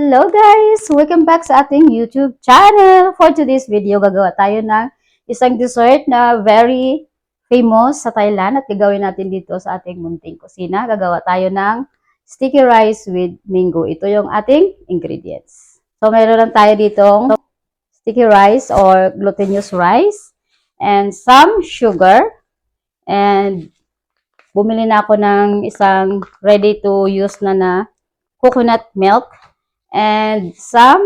Hello guys! Welcome back sa ating YouTube channel. For today's video, gagawa tayo ng isang dessert na very famous sa Thailand at gagawin natin dito sa ating munting kusina. Gagawa tayo ng sticky rice with mango. Ito yung ating ingredients. So, meron lang tayo ditong sticky rice or glutinous rice and some sugar, and bumili na ako ng isang ready to use na coconut milk and some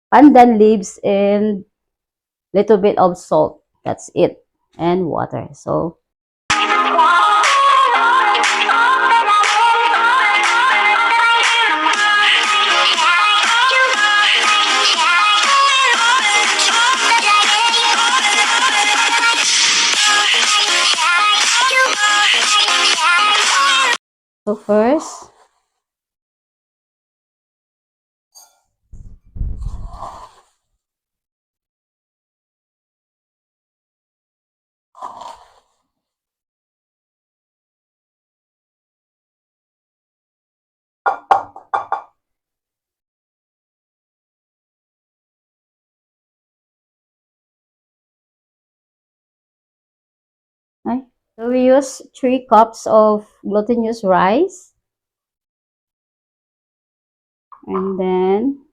pandan leaves and little bit of salt. That's it. And water. So, first, so we use 3 cups of glutinous rice. And then,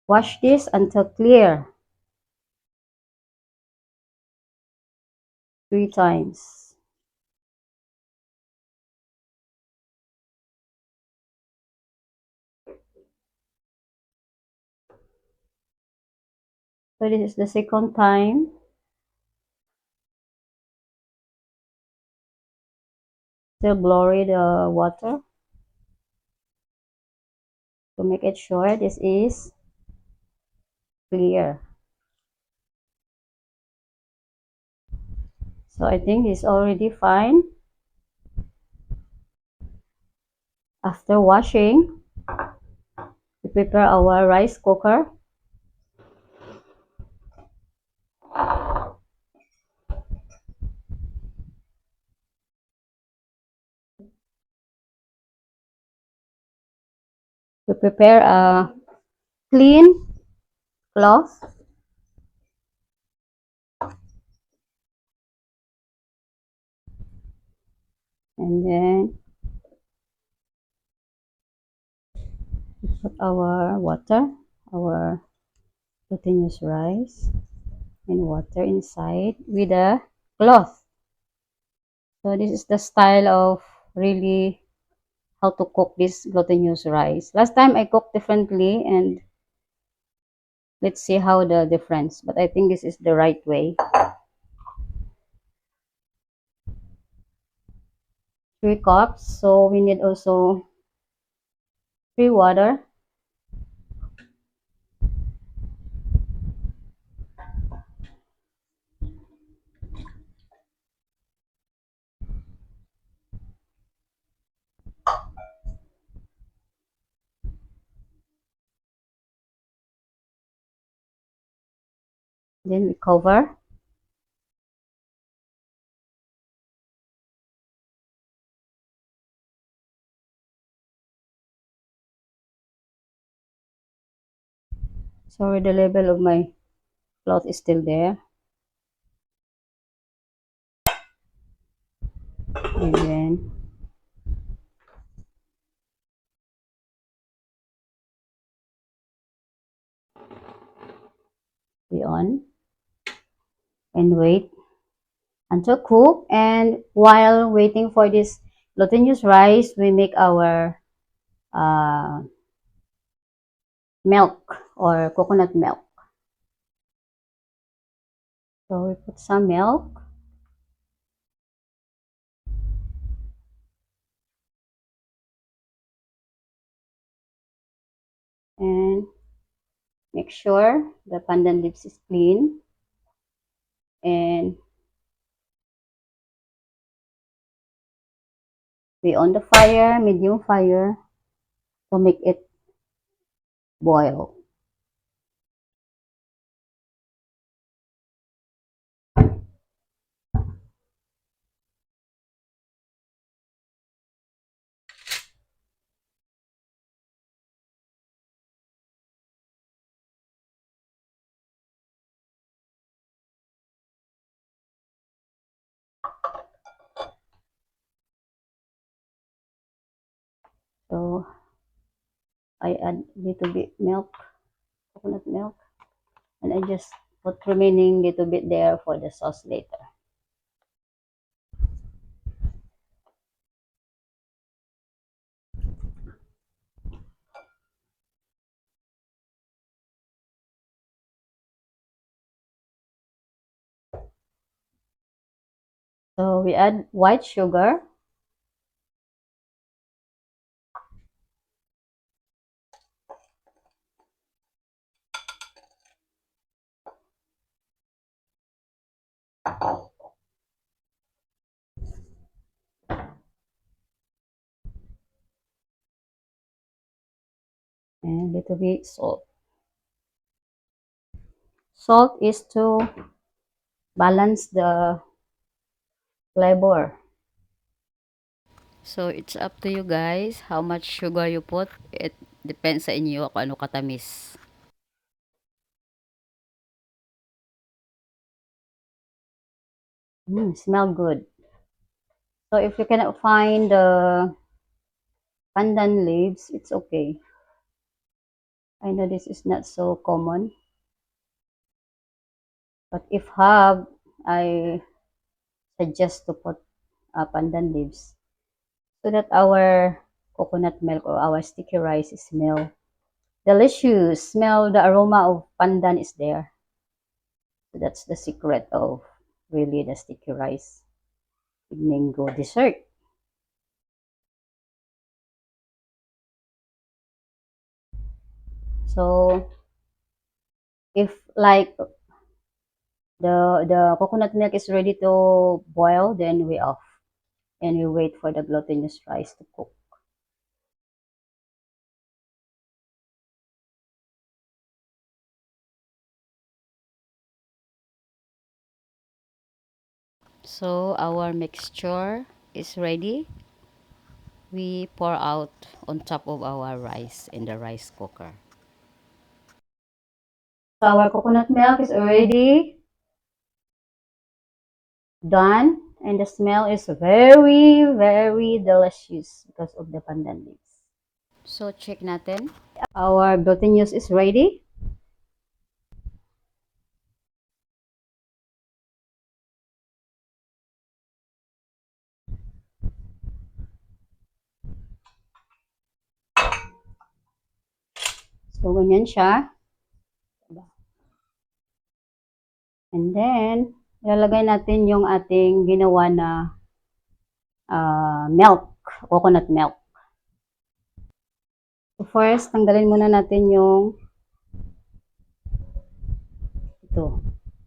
wash this until clear 3 times. So this is the second time. Still blurry the water to make it sure this is clear. So I think it's already fine. After washing, we prepare our rice cooker. We prepare a clean cloth and then we put our water, our glutinous rice and water inside with a cloth. So this is the style of really how to cook this glutinous rice. Last time I cooked differently, and let's see how the difference, but I think this is the right way. 3 cups, so we need also 3 water. Then we cover. Sorry, the level of my cloth is still there. And then we on and wait until cook. And while waiting for this glutinous rice, we make our milk or coconut milk. So we put some milk. And make sure the pandan leaves is clean. And we on the fire, medium fire, to make it boil. So I add little bit milk, coconut milk, and I just put remaining little bit there for the sauce later. So we add white sugar. And little bit salt. Salt is to balance the flavor. So it's up to you guys how much sugar you put. It depends sa inyo kung ano katamis. Smell good. So if you cannot find the pandan leaves, it's okay. I know this is not so common, but if have, I suggest to put pandan leaves so that our coconut milk or our sticky rice smell delicious. Smell the aroma of pandan is there. So that's the secret of really the sticky rice mango dessert. So if like the coconut milk is ready to boil, then we off and we wait for the glutinous rice to cook. So our mixture is ready. We pour out on top of our rice in the rice cooker. So our coconut milk is already done and the smell is very, very delicious because of the pandan leaves. So check natin. Our glutinous is ready. So ganyan siya. And then, ilalagay natin yung ating ginawa na milk, coconut milk. So first, tanggalin muna natin yung ito.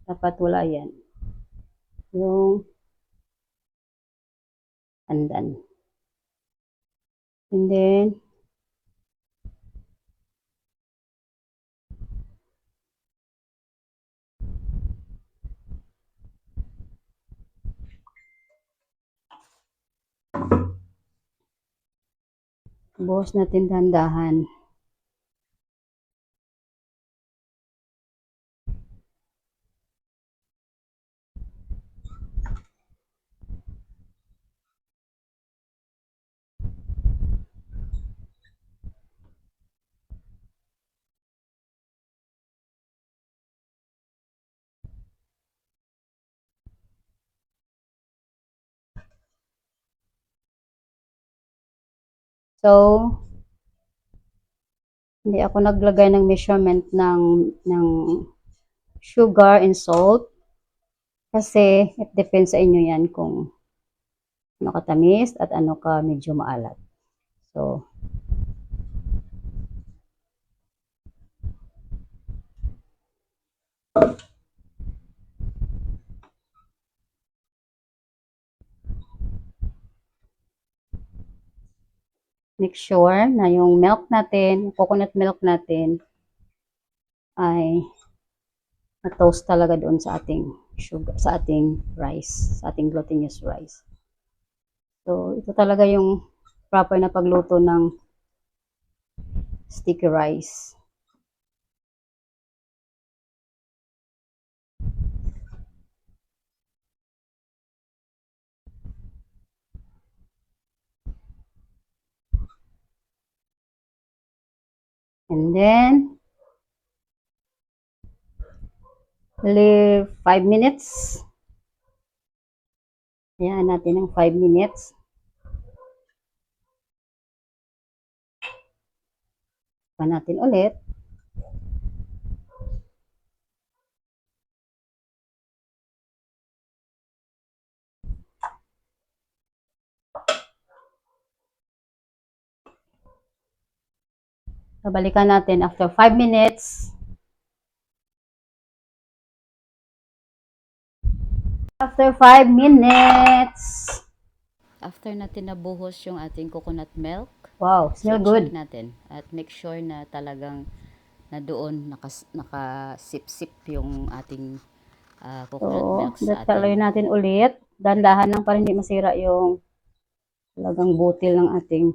Dapat wala yan. Yung pandan. And then, buhos natin dahan-dahan. So, hindi ako naglagay ng measurement ng sugar and salt kasi it depends sa inyo yan kung ano katamis at ano ka medyo maalat. So, make sure na yung milk natin, coconut milk natin ay na-toast talaga doon sa ating sugar, sa ating rice, sa ating glutinous rice. So, ito talaga yung proper na pagluto ng sticky rice. And then, leave 5 minutes. Ayan natin ng 5 minutes. Pa natin ulit. So, balikan natin after 5 minutes. After 5 minutes. After natin nabuhos yung ating coconut milk, Wow, so smell good. check natin at make sure na talagang na doon nakasip-sip yung ating coconut milk So, sa kaloy ating natin ulit. Dahan-dahan lang para hindi masira yung talagang butil ng ating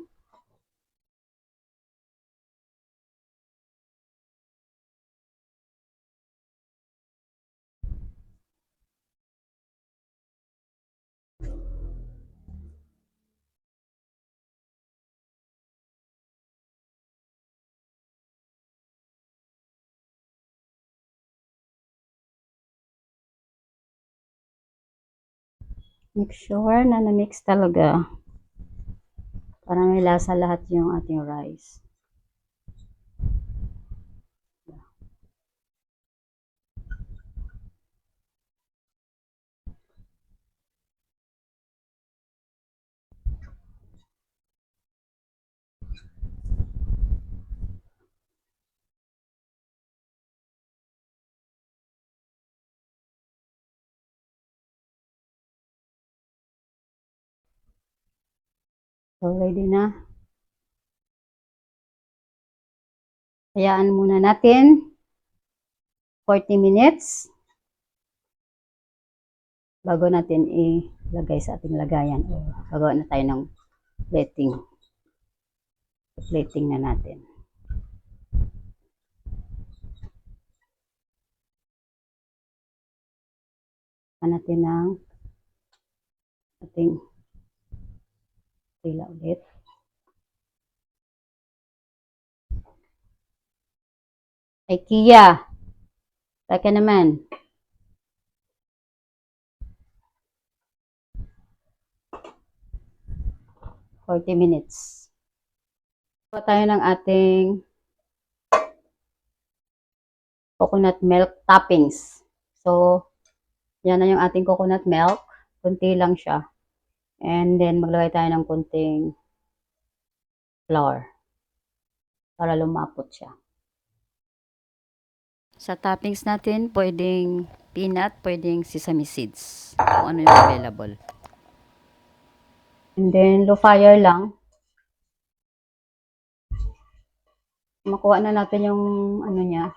make sure na na-mix talaga para may lasa lahat yung ating rice. So, ready na. Hayaan muna natin 40 minutes bago natin ilagay sa ating lagayan. Gagawa na tayo ng plating. Plating na natin. Natin ng ating tila ulit. IKEA. Taka naman. $40 minutes. Gawa tayo ng ating coconut milk toppings. So, yan na yung ating coconut milk. Kunti lang siya. And then, maglagay tayo ng kunting flour para lumapot siya. sa toppings natin, pwedeng peanut, pwedeng sesame seeds. Kung ano yung available. And then, low fire lang. Makuha na natin yung ano niya,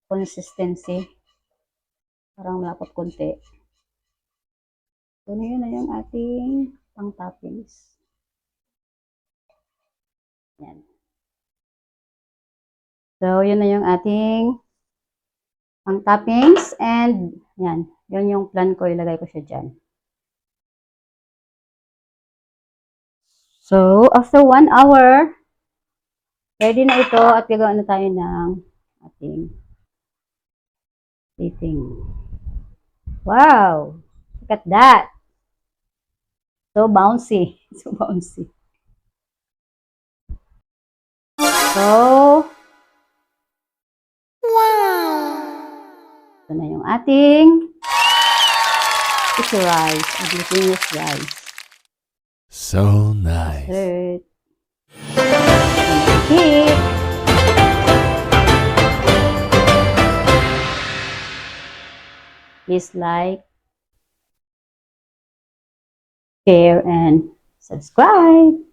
consistency. Parang malapot konti. So, yun na yung ating pang toppings. Yan. So, yun na yung ating pang toppings. And, yan. Yun yung plan ko. Ilagay ko siya dyan. So, after 1 hour, ready na ito at gagawin na tayo ng ating plating. Wow! Look at that! So bouncy. So bouncy. So, ito na yung ating sticky rice, ang glutinous rice. So nice. Dessert. Cake. Please like, share, and subscribe.